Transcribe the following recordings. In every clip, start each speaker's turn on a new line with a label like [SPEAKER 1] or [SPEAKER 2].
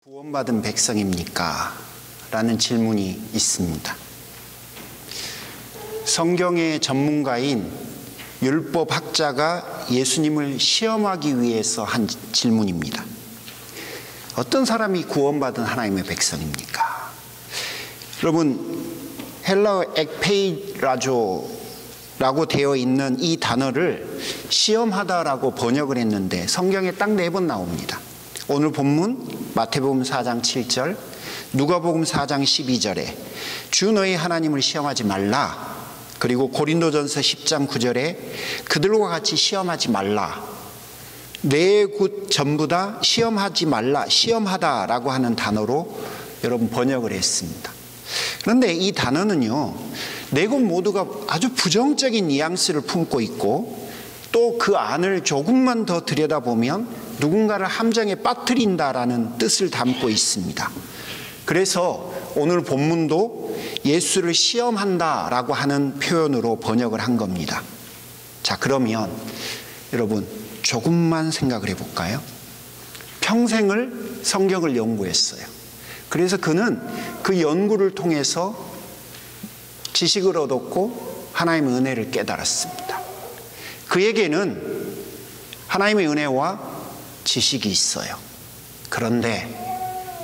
[SPEAKER 1] 구원받은 백성입니까? 라는 질문이 있습니다. 성경의 전문가인 율법학자가 예수님을 시험하기 위해서 한 질문입니다. 어떤 사람이 구원받은 하나님의 백성입니까? 여러분, 헬라어 ekpeirazo라고 되어 있는 이 단어를 시험하다라고 번역을 했는데 성경에 딱 4번 나옵니다. 오늘 본문 마태복음 4장 7절, 누가복음 4장 12절에 주 너희 하나님을 시험하지 말라, 그리고 고린도전서 10장 9절에 그들과 같이 시험하지 말라. 네 곳 전부 다 시험하지 말라, 시험하다라고 하는 단어로 여러분 번역을 했습니다. 그런데 이 단어는요, 네 곳 모두가 아주 부정적인 뉘앙스를 품고 있고 또 그 안을 조금만 더 들여다보면 누군가를 함정에 빠뜨린다라는 뜻을 담고 있습니다. 그래서 오늘 본문도 예수를 시험한다라고 하는 표현으로 번역을 한 겁니다. 자, 그러면 여러분 조금만 생각을 해볼까요? 평생을 성경을 연구했어요. 그래서 그는 그 연구를 통해서 지식을 얻었고 하나님의 은혜를 깨달았습니다. 그에게는 하나님의 은혜와 지식이 있어요. 그런데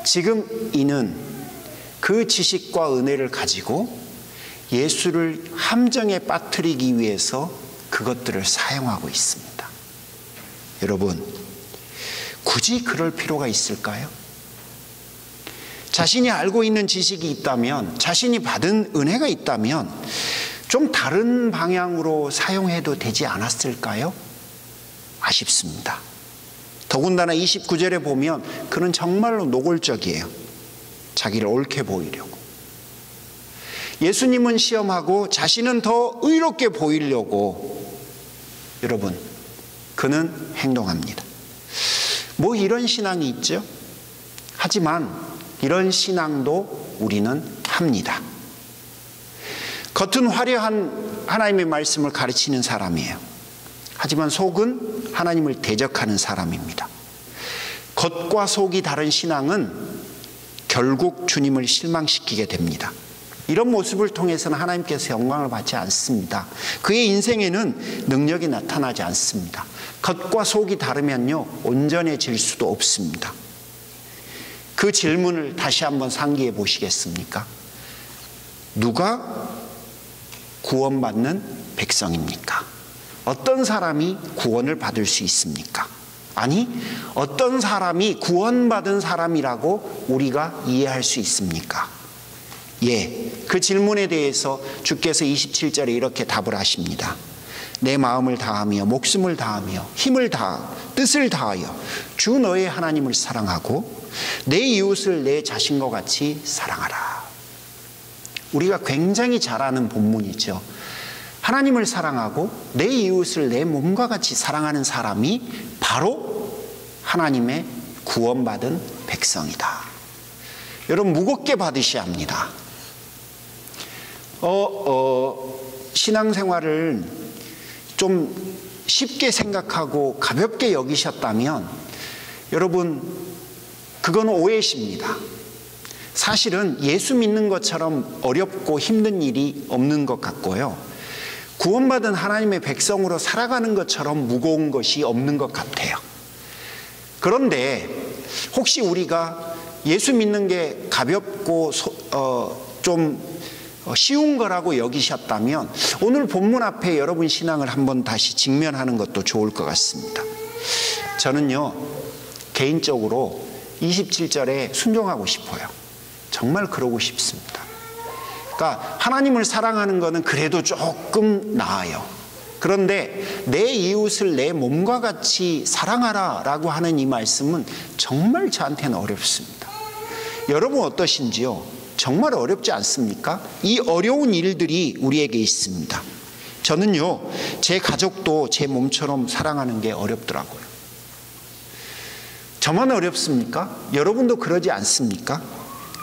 [SPEAKER 1] 지금 이는 그 지식과 은혜를 가지고 예수를 함정에 빠뜨리기 위해서 그것들을 사용하고 있습니다. 여러분, 굳이 그럴 필요가 있을까요? 자신이 알고 있는 지식이 있다면, 자신이 받은 은혜가 있다면 좀 다른 방향으로 사용해도 되지 않았을까요? 아쉽습니다. 더군다나 29절에 보면 그는 정말로 노골적이에요. 자기를 옳게 보이려고. 예수님은 시험하고 자신은 더 의롭게 보이려고 여러분, 그는 행동합니다. 뭐 이런 신앙이 있죠? 하지만 이런 신앙도 우리는 합니다. 겉은 화려한 하나님의 말씀을 가르치는 사람이에요. 하지만 속은 하나님을 대적하는 사람입니다. 겉과 속이 다른 신앙은 결국 주님을 실망시키게 됩니다. 이런 모습을 통해서는 하나님께서 영광을 받지 않습니다. 그의 인생에는 능력이 나타나지 않습니다. 겉과 속이 다르면요, 온전해질 수도 없습니다. 그 질문을 다시 한번 상기해 보시겠습니까? 누가 구원받는 백성입니까? 어떤 사람이 구원을 받을 수 있습니까? 아니, 어떤 사람이 구원받은 사람이라고 우리가 이해할 수 있습니까? 예, 그 질문에 대해서 주께서 27절에 이렇게 답을 하십니다. 내 마음을 다하며 목숨을 다하며 힘을 다하 뜻을 다하여 주 너의 하나님을 사랑하고 내 이웃을 내 자신과 같이 사랑하라. 우리가 굉장히 잘 아는 본문이죠. 하나님을 사랑하고 내 이웃을 내 몸과 같이 사랑하는 사람이 바로 하나님의 구원받은 백성이다. 여러분, 무겁게 받으셔야 합니다. 신앙생활을 좀 쉽게 생각하고 가볍게 여기셨다면 여러분, 그건 오해십니다. 사실은 예수 믿는 것처럼 어렵고 힘든 일이 없는 것 같고요, 구원받은 하나님의 백성으로 살아가는 것처럼 무거운 것이 없는 것 같아요. 그런데 혹시 우리가 예수 믿는 게 가볍고 좀 쉬운 거라고 여기셨다면 오늘 본문 앞에 여러분 신앙을 한번 다시 직면하는 것도 좋을 것 같습니다. 저는요, 개인적으로 27절에 순종하고 싶어요. 정말 그러고 싶습니다. 그러니까 하나님을 사랑하는 것은 그래도 조금 나아요. 그런데 내 이웃을 내 몸과 같이 사랑하라 라고 하는 이 말씀은 정말 저한테는 어렵습니다. 여러분 어떠신지요? 정말 어렵지 않습니까? 이 어려운 일들이 우리에게 있습니다. 저는요, 제 가족도 제 몸처럼 사랑하는 게 어렵더라고요. 저만 어렵습니까? 여러분도 그러지 않습니까?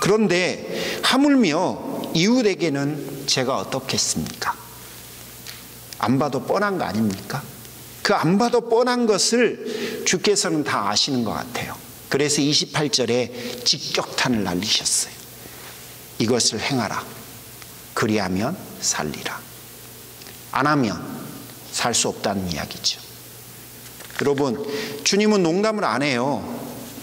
[SPEAKER 1] 그런데 하물며 이웃에게는 제가 어떻겠습니까? 안 봐도 뻔한 거 아닙니까? 그 안 봐도 뻔한 것을 주께서는 다 아시는 것 같아요. 그래서 28절에 직격탄을 날리셨어요. 이것을 행하라. 그리하면 살리라. 안 하면 살 수 없다는 이야기죠. 여러분, 주님은 농담을 안 해요.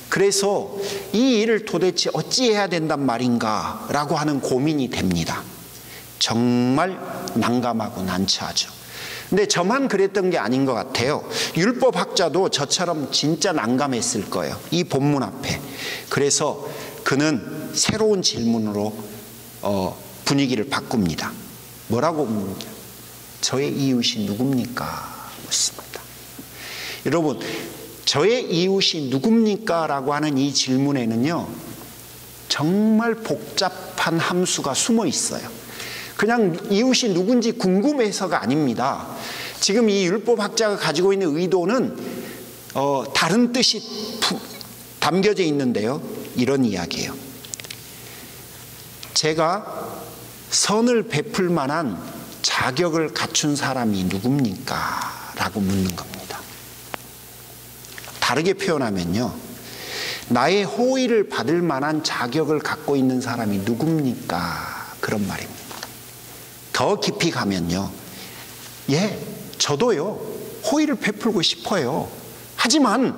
[SPEAKER 1] 그래서 이 일을 도대체 어찌해야 된단 말인가 라고 하는 고민이 됩니다. 정말 난감하고 난처하죠. 근데 저만 그랬던 게 아닌 것 같아요. 율법학자도 저처럼 진짜 난감했을 거예요, 이 본문 앞에. 그래서 그는 새로운 질문으로 분위기를 바꿉니다. 뭐라고 묻냐? 저의 이웃이 누굽니까? 묻습니다. 여러분, 저의 이웃이 누굽니까? 라고 하는 이 질문에는요, 정말 복잡한 함수가 숨어 있어요. 그냥 이웃이 누군지 궁금해서가 아닙니다. 지금 이 율법학자가 가지고 있는 의도는 다른 뜻이 담겨져 있는데요, 이런 이야기예요. 제가 선을 베풀 만한 자격을 갖춘 사람이 누굽니까? 라고 묻는 겁니다. 다르게 표현하면요, 나의 호의를 받을 만한 자격을 갖고 있는 사람이 누굽니까? 그런 말입니다. 더 깊이 가면요, 예, 저도요, 호의를 베풀고 싶어요. 하지만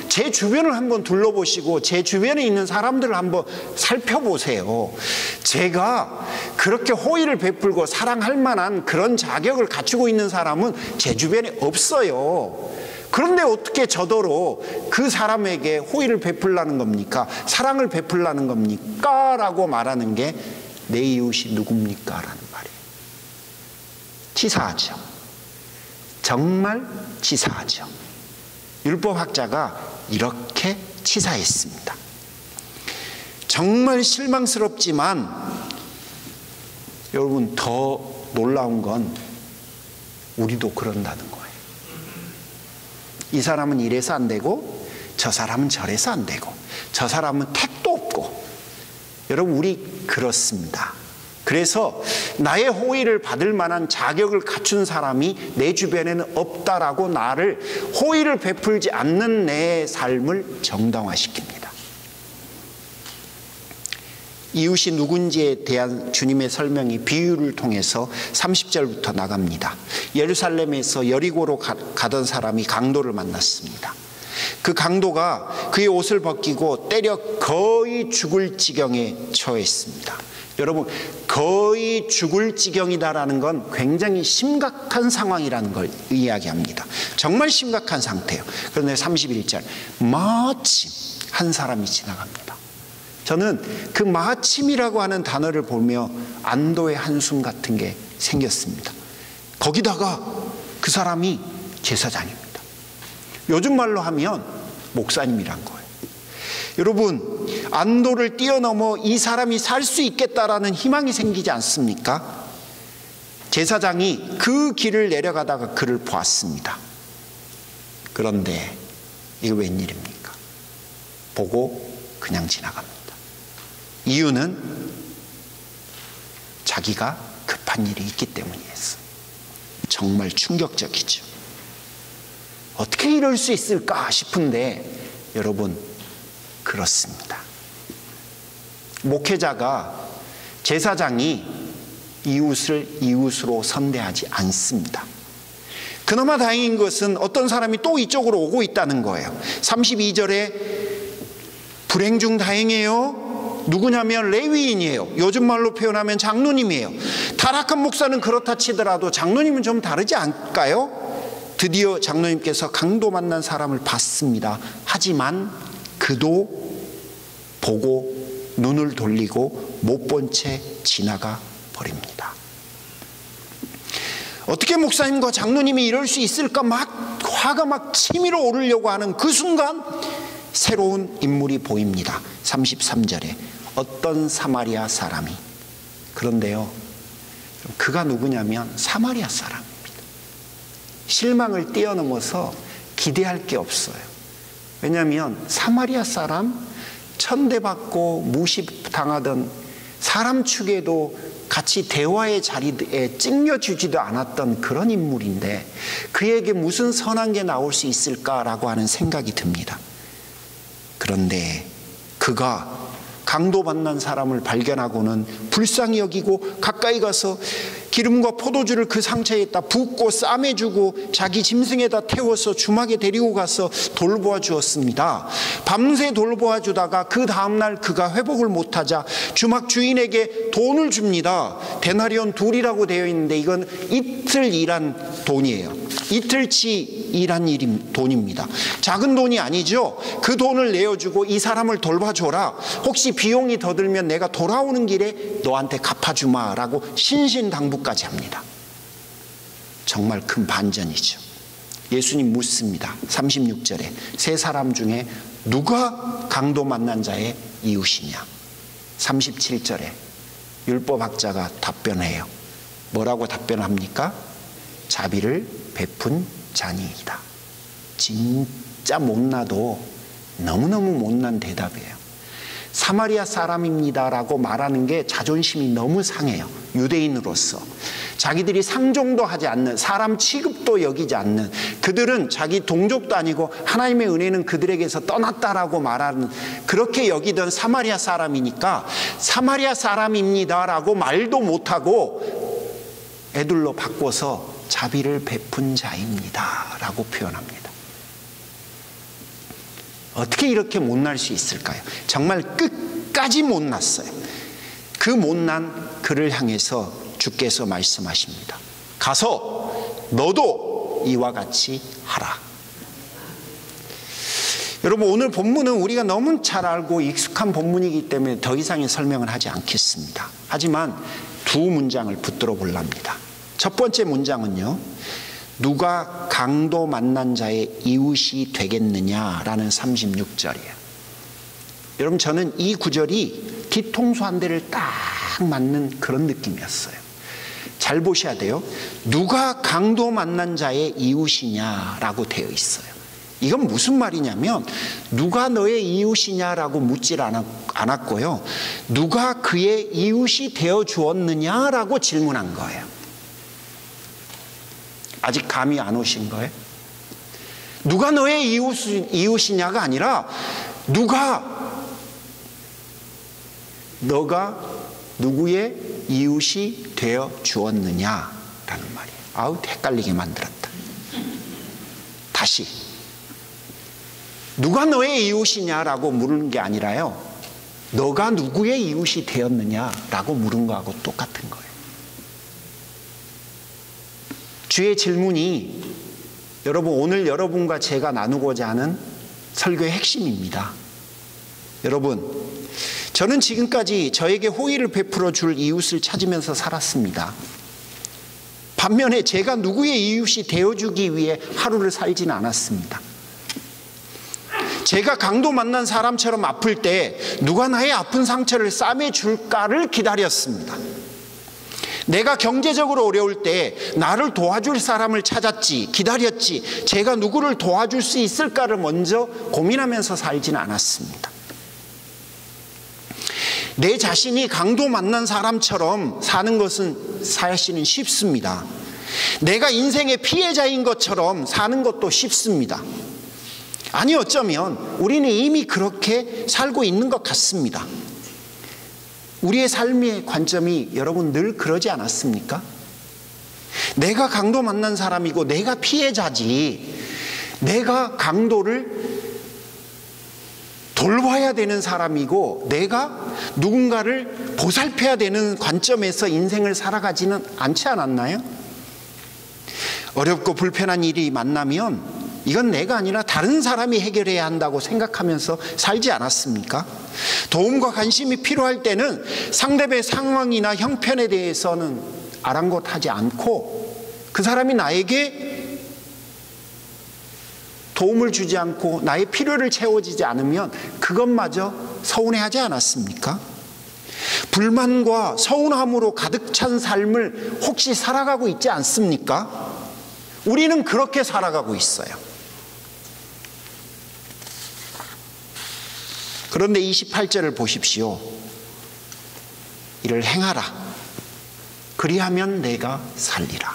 [SPEAKER 1] 제 주변을 한번 둘러보시고 제 주변에 있는 사람들을 한번 살펴보세요. 제가 그렇게 호의를 베풀고 사랑할 만한 그런 자격을 갖추고 있는 사람은 제 주변에 없어요. 그런데 어떻게 저더러 그 사람에게 호의를 베풀라는 겁니까? 사랑을 베풀라는 겁니까? 라고 말하는 게 내 이웃이 누굽니까? 라는 말이에요. 치사하죠. 정말 치사하죠. 율법학자가 이렇게 치사했습니다. 정말 실망스럽지만 여러분, 더 놀라운 건 우리도 그런다는 거예요. 이 사람은 이래서 안 되고 저 사람은 저래서 안 되고 저 사람은 택도 없고. 여러분, 우리 그렇습니다. 그래서 나의 호의를 받을 만한 자격을 갖춘 사람이 내 주변에는 없다라고 나를 호의를 베풀지 않는 내 삶을 정당화시킵니다. 이웃이 누군지에 대한 주님의 설명이 비유를 통해서 30절부터 나갑니다. 예루살렘에서 여리고로 가던 사람이 강도를 만났습니다. 그 강도가 그의 옷을 벗기고 때려 거의 죽을 지경에 처했습니다. 여러분, 거의 죽을 지경이다라는 건 굉장히 심각한 상황이라는 걸 이야기합니다. 정말 심각한 상태예요. 그런데 31절, 마침 한 사람이 지나갑니다. 저는 그 마침이라고 하는 단어를 보며 안도의 한숨 같은 게 생겼습니다. 거기다가 그 사람이 제사장입니다. 요즘 말로 하면 목사님이란 거예요. 여러분, 안도를 뛰어넘어 이 사람이 살 수 있겠다라는 희망이 생기지 않습니까? 제사장이 그 길을 내려가다가 그를 보았습니다. 그런데 이거 웬일입니까? 보고 그냥 지나갑니다. 이유는 자기가 급한 일이 있기 때문이었어요. 정말 충격적이죠. 어떻게 이럴 수 있을까 싶은데 여러분, 그렇습니다. 목회자가, 제사장이 이웃을 이웃으로 선대하지 않습니다. 그나마 다행인 것은 어떤 사람이 또 이쪽으로 오고 있다는 거예요. 32절에 불행 중 다행이에요. 누구냐면 레위인이에요. 요즘 말로 표현하면 장로님이에요. 타락한 목사는 그렇다 치더라도 장로님은 좀 다르지 않을까요? 드디어 장로님께서 강도 만난 사람을 봤습니다. 하지만 그도 보고 눈을 돌리고 못 본 채 지나가 버립니다. 어떻게 목사님과 장로님이 이럴 수 있을까? 막 화가 막 치밀어 오르려고 하는 그 순간 새로운 인물이 보입니다. 33절에 어떤 사마리아 사람이. 그런데요, 그가 누구냐면 사마리아 사람입니다. 실망을 뛰어넘어서 기대할 게 없어요. 왜냐하면 사마리아 사람, 천대받고 무시당하던 사람 축에도 같이 대화의 자리에 찍려주지도 않았던 그런 인물인데 그에게 무슨 선한 게 나올 수 있을까라고 하는 생각이 듭니다. 그런데 그가 강도 만난 사람을 발견하고는 불쌍히 여기고 가까이 가서 기름과 포도주를 그 상처에다 붓고 싸매주고 자기 짐승에다 태워서 주막에 데리고 가서 돌보아 주었습니다. 밤새 돌보아 주다가 그 다음날 그가 회복을 못하자 주막 주인에게 돈을 줍니다. 데나리온 2이라고 되어 있는데 이건 이틀 일한 돈이에요. 이틀치 일한 돈입니다. 작은 돈이 아니죠. 그 돈을 내어주고 이 사람을 돌봐줘라. 혹시 비용이 더 들면 내가 돌아오는 길에 너한테 갚아주마라고 신신당부까지 합니다. 정말 큰 반전이죠. 예수님 묻습니다. 36절에 세 사람 중에 누가 강도 만난 자의 이웃이냐. 37절에 율법학자가 답변해요. 뭐라고 답변합니까? 자비를 베푼 자니이다. 진짜 못나도 너무너무 못난 대답이에요. 사마리아 사람입니다라고 말하는 게 자존심이 너무 상해요. 유대인으로서 자기들이 상종도 하지 않는, 사람 취급도 여기지 않는, 그들은 자기 동족도 아니고 하나님의 은혜는 그들에게서 떠났다라고 말하는, 그렇게 여기던 사마리아 사람이니까 사마리아 사람입니다라고 말도 못하고 애들로 바꿔서 자비를 베푼 자입니다 라고 표현합니다. 어떻게 이렇게 못날 수 있을까요? 정말 끝까지 못났어요. 그 못난 그를 향해서 주께서 말씀하십니다. 가서 너도 이와 같이 하라. 여러분, 오늘 본문은 우리가 너무 잘 알고 익숙한 본문이기 때문에 더 이상의 설명을 하지 않겠습니다. 하지만 두 문장을 붙들어 보랍니다. 첫 번째 문장은요, 누가 강도 만난 자의 이웃이 되겠느냐라는 36절이에요. 여러분, 저는 이 구절이 뒤통수 한 대를 딱 맞는 그런 느낌이었어요. 잘 보셔야 돼요. 누가 강도 만난 자의 이웃이냐라고 되어 있어요. 이건 무슨 말이냐면 누가 너의 이웃이냐라고 묻질 않았고요. 누가 그의 이웃이 되어 주었느냐라고 질문한 거예요. 아직 감이 안 오신 거예요? 누가 너의 이웃이냐가 아니라 너가 누구의 이웃이 되어 주었느냐라는 말이에요. 아우, 헷갈리게 만들었다. 다시. 누가 너의 이웃이냐라고 물은 게 아니라요, 너가 누구의 이웃이 되었느냐라고 물은 거하고 똑같은 거예요. 주의 질문이 여러분, 오늘 여러분과 제가 나누고자 하는 설교의 핵심입니다. 여러분, 저는 지금까지 저에게 호의를 베풀어 줄 이웃을 찾으면서 살았습니다. 반면에 제가 누구의 이웃이 되어주기 위해 하루를 살지는 않았습니다. 제가 강도 만난 사람처럼 아플 때 누가 나의 아픈 상처를 싸매줄까를 기다렸습니다. 내가 경제적으로 어려울 때 나를 도와줄 사람을 찾았지, 기다렸지, 제가 누구를 도와줄 수 있을까를 먼저 고민하면서 살지는 않았습니다. 내 자신이 강도 만난 사람처럼 사는 것은 사실은 쉽습니다. 내가 인생의 피해자인 것처럼 사는 것도 쉽습니다. 아니, 어쩌면 우리는 이미 그렇게 살고 있는 것 같습니다. 우리의 삶의 관점이 여러분 늘 그러지 않았습니까? 내가 강도 만난 사람이고 내가 피해자지, 내가 강도를 돌봐야 되는 사람이고 내가 누군가를 보살펴야 되는 관점에서 인생을 살아가지는 않지 않았나요? 어렵고 불편한 일이 만나면 이건 내가 아니라 다른 사람이 해결해야 한다고 생각하면서 살지 않았습니까? 도움과 관심이 필요할 때는 상대방의 상황이나 형편에 대해서는 아랑곳하지 않고 그 사람이 나에게 도움을 주지 않고 나의 필요를 채워지지 않으면 그것마저 서운해하지 않았습니까? 불만과 서운함으로 가득 찬 삶을 혹시 살아가고 있지 않습니까? 우리는 그렇게 살아가고 있어요. 그런데 28절을 보십시오. 이를 행하라. 그리하면 내가 살리라.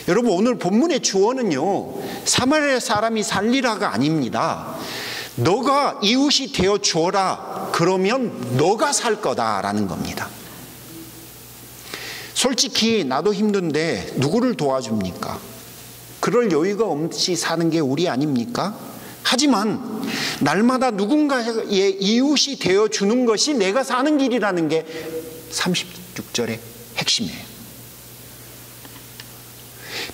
[SPEAKER 1] 여러분, 오늘 본문의 주어는요, 사마리아 사람이 살리라가 아닙니다. 너가 이웃이 되어 주어라. 그러면 너가 살 거다라는 겁니다. 솔직히 나도 힘든데 누구를 도와줍니까? 그럴 여유가 없이 사는 게 우리 아닙니까? 하지만 날마다 누군가의 이웃이 되어주는 것이 내가 사는 길이라는 게 36절의 핵심이에요.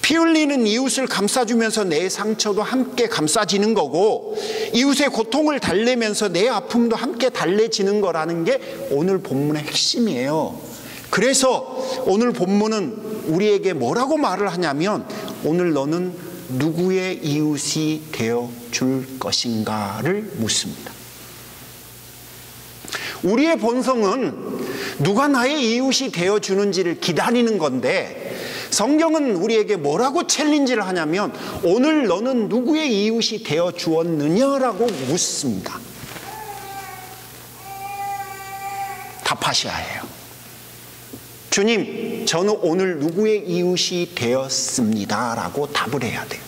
[SPEAKER 1] 피 흘리는 이웃을 감싸주면서 내 상처도 함께 감싸지는 거고, 이웃의 고통을 달래면서 내 아픔도 함께 달래지는 거라는 게 오늘 본문의 핵심이에요. 그래서 오늘 본문은 우리에게 뭐라고 말을 하냐면, 오늘 너는 누구의 이웃이 되어줄 것인가를 묻습니다. 우리의 본성은 누가 나의 이웃이 되어주는지를 기다리는 건데, 성경은 우리에게 뭐라고 챌린지를 하냐면, 오늘 너는 누구의 이웃이 되어주었느냐라고 묻습니다. 답하셔야 해요. 주님, 저는 오늘 누구의 이웃이 되었습니다 라고 답을 해야 돼요.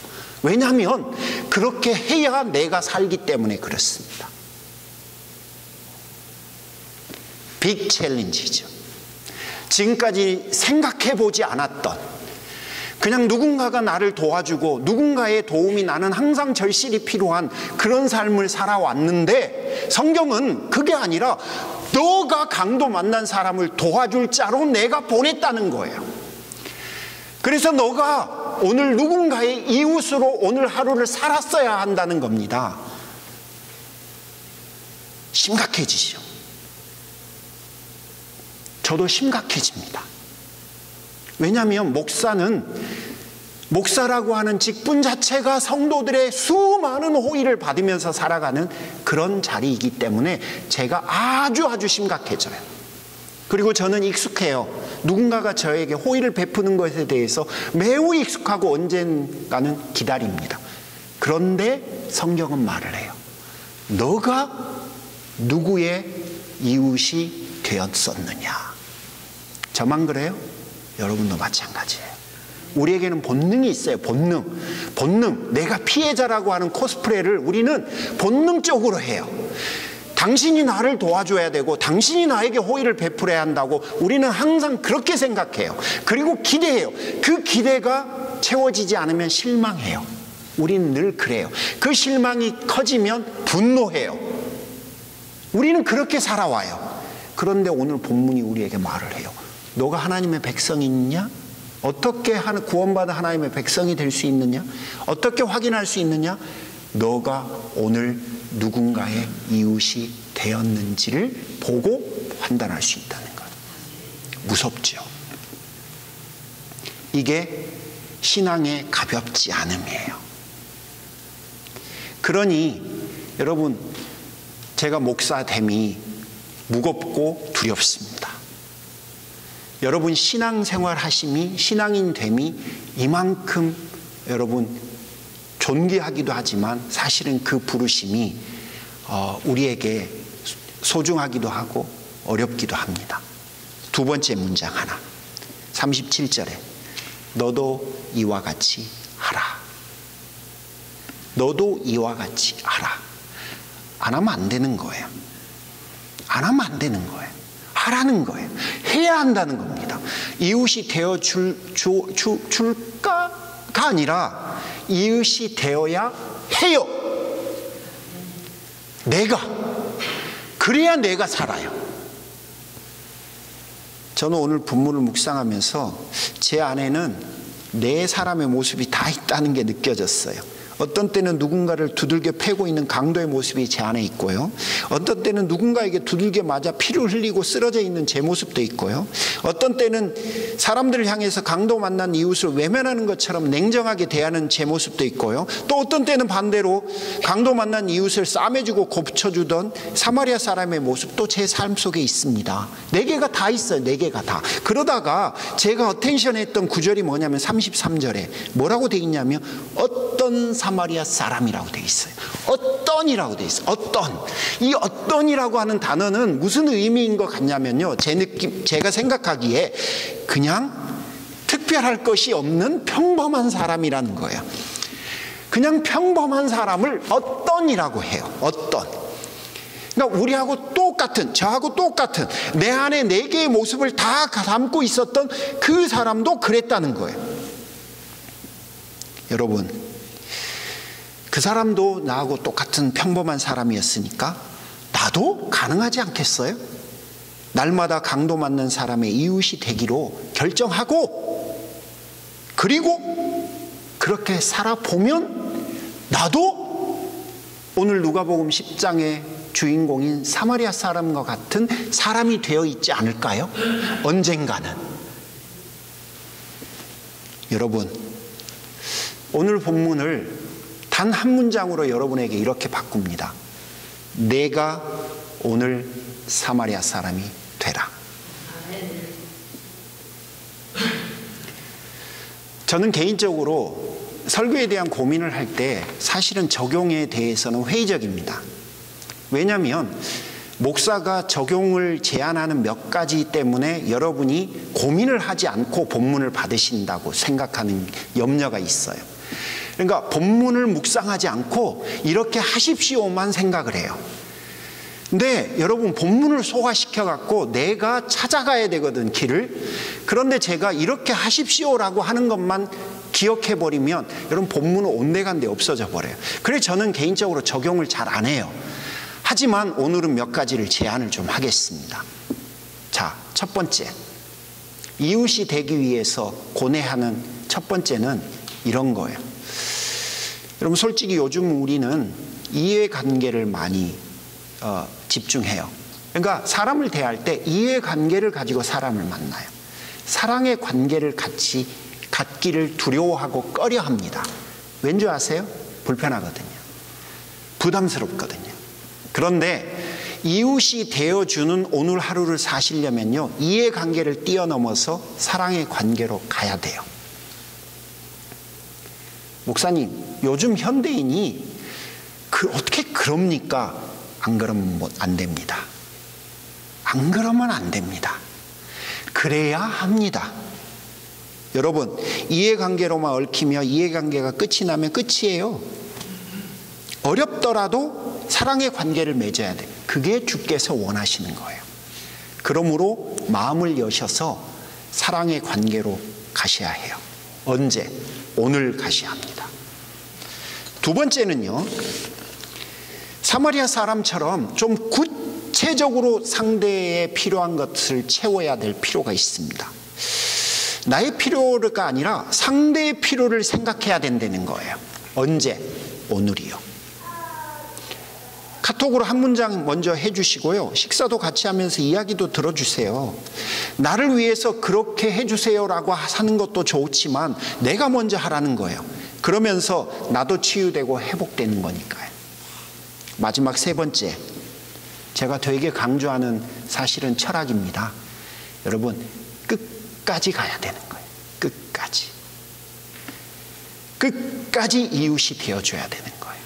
[SPEAKER 1] 왜냐하면 그렇게 해야 내가 살기 때문에 그렇습니다. 빅 챌린지죠. 지금까지 생각해보지 않았던, 그냥 누군가가 나를 도와주고 누군가의 도움이 나는 항상 절실히 필요한 그런 삶을 살아왔는데, 성경은 그게 아니라 너가 강도 만난 사람을 도와줄 자로 내가 보냈다는 거예요. 그래서 너가 오늘 누군가의 이웃으로 오늘 하루를 살았어야 한다는 겁니다. 심각해지죠. 저도 심각해집니다. 왜냐하면 목사라고 하는 직분 자체가 성도들의 수많은 호의를 받으면서 살아가는 그런 자리이기 때문에 제가 아주 심각해져요. 그리고 저는 익숙해요. 누군가가 저에게 호의를 베푸는 것에 대해서 매우 익숙하고 언젠가는 기다립니다. 그런데 성경은 말을 해요. 너가 누구의 이웃이 되었었느냐. 저만 그래요? 여러분도 마찬가지예요. 우리에게는 본능이 있어요. 본능. 내가 피해자라고 하는 코스프레를 우리는 본능적으로 해요. 당신이 나를 도와줘야 되고 당신이 나에게 호의를 베풀어야 한다고 우리는 항상 그렇게 생각해요. 그리고 기대해요. 그 기대가 채워지지 않으면 실망해요. 우리는 늘 그래요. 그 실망이 커지면 분노해요. 우리는 그렇게 살아와요. 그런데 오늘 본문이 우리에게 말을 해요. 너가 하나님의 백성이냐? 어떻게 구원받은 하나님의 백성이 될 수 있느냐? 어떻게 확인할 수 있느냐? 너가 오늘 누군가의 이웃이 되었는지를 보고 판단할 수 있다는 것. 무섭죠? 이게 신앙의 가볍지 않음이에요. 그러니 여러분, 제가 목사됨이 무겁고 두렵습니다. 여러분 신앙생활 하심이, 신앙인 됨이 이만큼 여러분 존귀하기도 하지만 사실은 그 부르심이 우리에게 소중하기도 하고 어렵기도 합니다. 두 번째 문장 하나, 37절에 너도 이와 같이 하라. 너도 이와 같이 하라. 안 하면 안 되는 거예요. 안 하면 안 되는 거예요. 하라는 거예요. 해야 한다는 겁니다. 이웃이 되어줄까가 아니라 이웃이 되어야 해요. 그래야 내가 살아요. 저는 오늘 본문을 묵상하면서 제 안에는 네 사람의 모습이 다 있다는 게 느껴졌어요. 어떤 때는 누군가를 두들겨 패고 있는 강도의 모습이 제 안에 있고요. 어떤 때는 누군가에게 두들겨 맞아 피를 흘리고 쓰러져 있는 제 모습도 있고요. 어떤 때는 사람들을 향해서 강도 만난 이웃을 외면하는 것처럼 냉정하게 대하는 제 모습도 있고요. 또 어떤 때는 반대로 강도 만난 이웃을 싸매주고 곱쳐주던 사마리아 사람의 모습도 제 삶 속에 있습니다. 네 개가 다 있어요. 네 개가 다. 그러다가 제가 어텐션했던 구절이 뭐냐면 33절에 뭐라고 돼 있냐면 어떤 사마리아 사람이라고 돼 있어요. 어떤이라고 돼 있어요. 어떤. 이 어떤이라고 하는 단어는 무슨 의미인 것 같냐면요. 제가 생각하기에 그냥 특별할 것이 없는 평범한 사람이라는 거예요. 그냥 평범한 사람을 어떤이라고 해요. 어떤. 그러니까 우리하고 똑같은, 저하고 똑같은 내 안에 네 개의 모습을 다 담고 있었던 그 사람도 그랬다는 거예요. 여러분, 그 사람도 나하고 똑같은 평범한 사람이었으니까 나도 가능하지 않겠어요? 날마다 강도 맞는 사람의 이웃이 되기로 결정하고, 그리고 그렇게 살아보면 나도 오늘 누가복음 10장의 주인공인 사마리아 사람과 같은 사람이 되어 있지 않을까요? 언젠가는. 여러분, 오늘 본문을 단 한 문장으로 여러분에게 이렇게 바꿉니다. 내가 오늘 사마리아 사람이 되라. 저는 개인적으로 설교에 대한 고민을 할 때 사실은 적용에 대해서는 회의적입니다. 왜냐하면 목사가 적용을 제안하는 몇 가지 때문에 여러분이 고민을 하지 않고 본문을 받으신다고 생각하는 염려가 있어요. 그러니까 본문을 묵상하지 않고 이렇게 하십시오만 생각을 해요. 근데 여러분, 본문을 소화시켜 갖고 내가 찾아가야 되거든, 길을. 그런데 제가 이렇게 하십시오라고 하는 것만 기억해 버리면 여러분, 본문은 온데간데 없어져 버려요. 그래서 저는 개인적으로 적용을 잘 안 해요. 하지만 오늘은 몇 가지를 제안을 좀 하겠습니다. 자, 첫 번째, 이웃이 되기 위해서 고뇌하는 첫 번째는 이런 거예요. 여러분, 솔직히 요즘 우리는 이해관계를 많이 집중해요. 그러니까 사람을 대할 때 이해관계를 가지고 사람을 만나요. 사랑의 관계를 같이 갖기를 두려워하고 꺼려합니다. 왠지 아세요? 불편하거든요. 부담스럽거든요. 그런데 이웃이 되어주는 오늘 하루를 사시려면요, 이해관계를 뛰어넘어서 사랑의 관계로 가야 돼요. 목사님, 요즘 현대인이 어떻게 그럽니까? 안 그러면 안 됩니다. 안 그러면 안 됩니다. 그래야 합니다. 여러분, 이해관계로만 얽히며 이해관계가 끝이 나면 끝이에요. 어렵더라도 사랑의 관계를 맺어야 돼. 그게 주께서 원하시는 거예요. 그러므로 마음을 여셔서 사랑의 관계로 가셔야 해요. 언제? 오늘 가셔야 합니다. 두 번째는요, 사마리아 사람처럼 좀 구체적으로 상대에 필요한 것을 채워야 될 필요가 있습니다. 나의 필요가 아니라 상대의 필요를 생각해야 된다는 거예요. 언제? 오늘이요. 카톡으로 한 문장 먼저 해주시고요, 식사도 같이 하면서 이야기도 들어주세요. 나를 위해서 그렇게 해주세요라고 하는 것도 좋지만 내가 먼저 하라는 거예요. 그러면서 나도 치유되고 회복되는 거니까요. 마지막 세 번째, 제가 되게 강조하는 사실은 철학입니다. 여러분, 끝까지 가야 되는 거예요. 끝까지. 끝까지 이웃이 되어줘야 되는 거예요.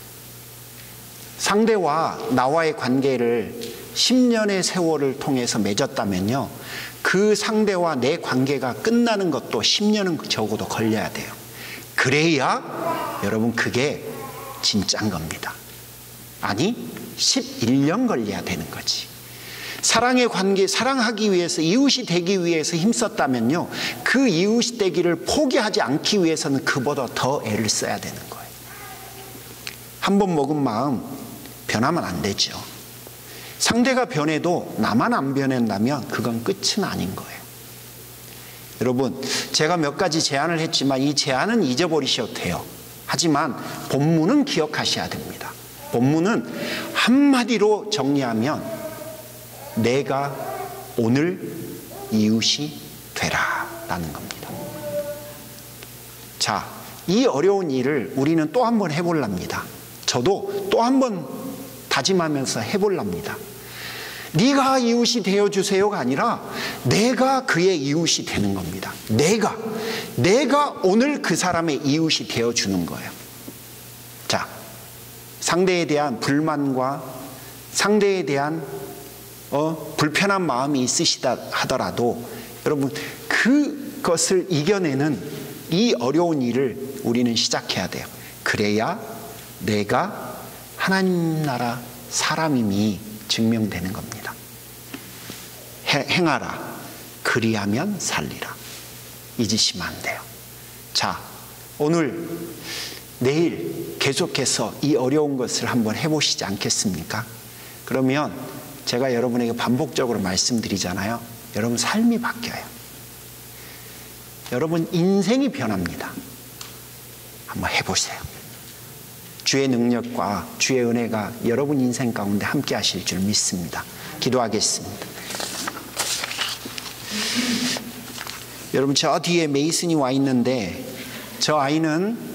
[SPEAKER 1] 상대와 나와의 관계를 10년의 세월을 통해서 맺었다면요, 그 상대와 내 관계가 끝나는 것도 10년은 적어도 걸려야 돼요. 그래야 여러분, 그게 진짜인 겁니다. 아니, 11년 걸려야 되는 거지. 사랑의 관계, 사랑하기 위해서, 이웃이 되기 위해서 힘썼다면요, 그 이웃이 되기를 포기하지 않기 위해서는 그보다 더 애를 써야 되는 거예요. 한 번 먹은 마음 변하면 안 되죠. 상대가 변해도 나만 안 변한다면 그건 끝은 아닌 거예요. 여러분, 제가 몇 가지 제안을 했지만 이 제안은 잊어버리셔도 돼요. 하지만 본문은 기억하셔야 됩니다. 본문은 한마디로 정리하면 내가 오늘 이웃이 되라 라는 겁니다. 자, 이 어려운 일을 우리는 또 한 번 해볼랍니다. 저도 또 한 번 다짐하면서 해볼랍니다. 네가 이웃이 되어주세요가 아니라 내가 그의 이웃이 되는 겁니다. 내가 오늘 그 사람의 이웃이 되어주는 거예요. 자, 상대에 대한 불만과 상대에 대한 불편한 마음이 있으시다 하더라도 여러분, 그것을 이겨내는 이 어려운 일을 우리는 시작해야 돼요. 그래야 내가 하나님 나라 사람임이 증명되는 겁니다. 행하라. 그리하면 살리라. 잊으시면 안 돼요. 자, 오늘 내일 계속해서 이 어려운 것을 한번 해보시지 않겠습니까? 그러면 제가 여러분에게 반복적으로 말씀드리잖아요. 여러분 삶이 바뀌어요. 여러분 인생이 변합니다. 한번 해보세요. 주의 능력과 주의 은혜가 여러분 인생 가운데 함께 하실 줄 믿습니다. 기도하겠습니다. 여러분 저 뒤에 메이슨이 와 있는데 저 아이는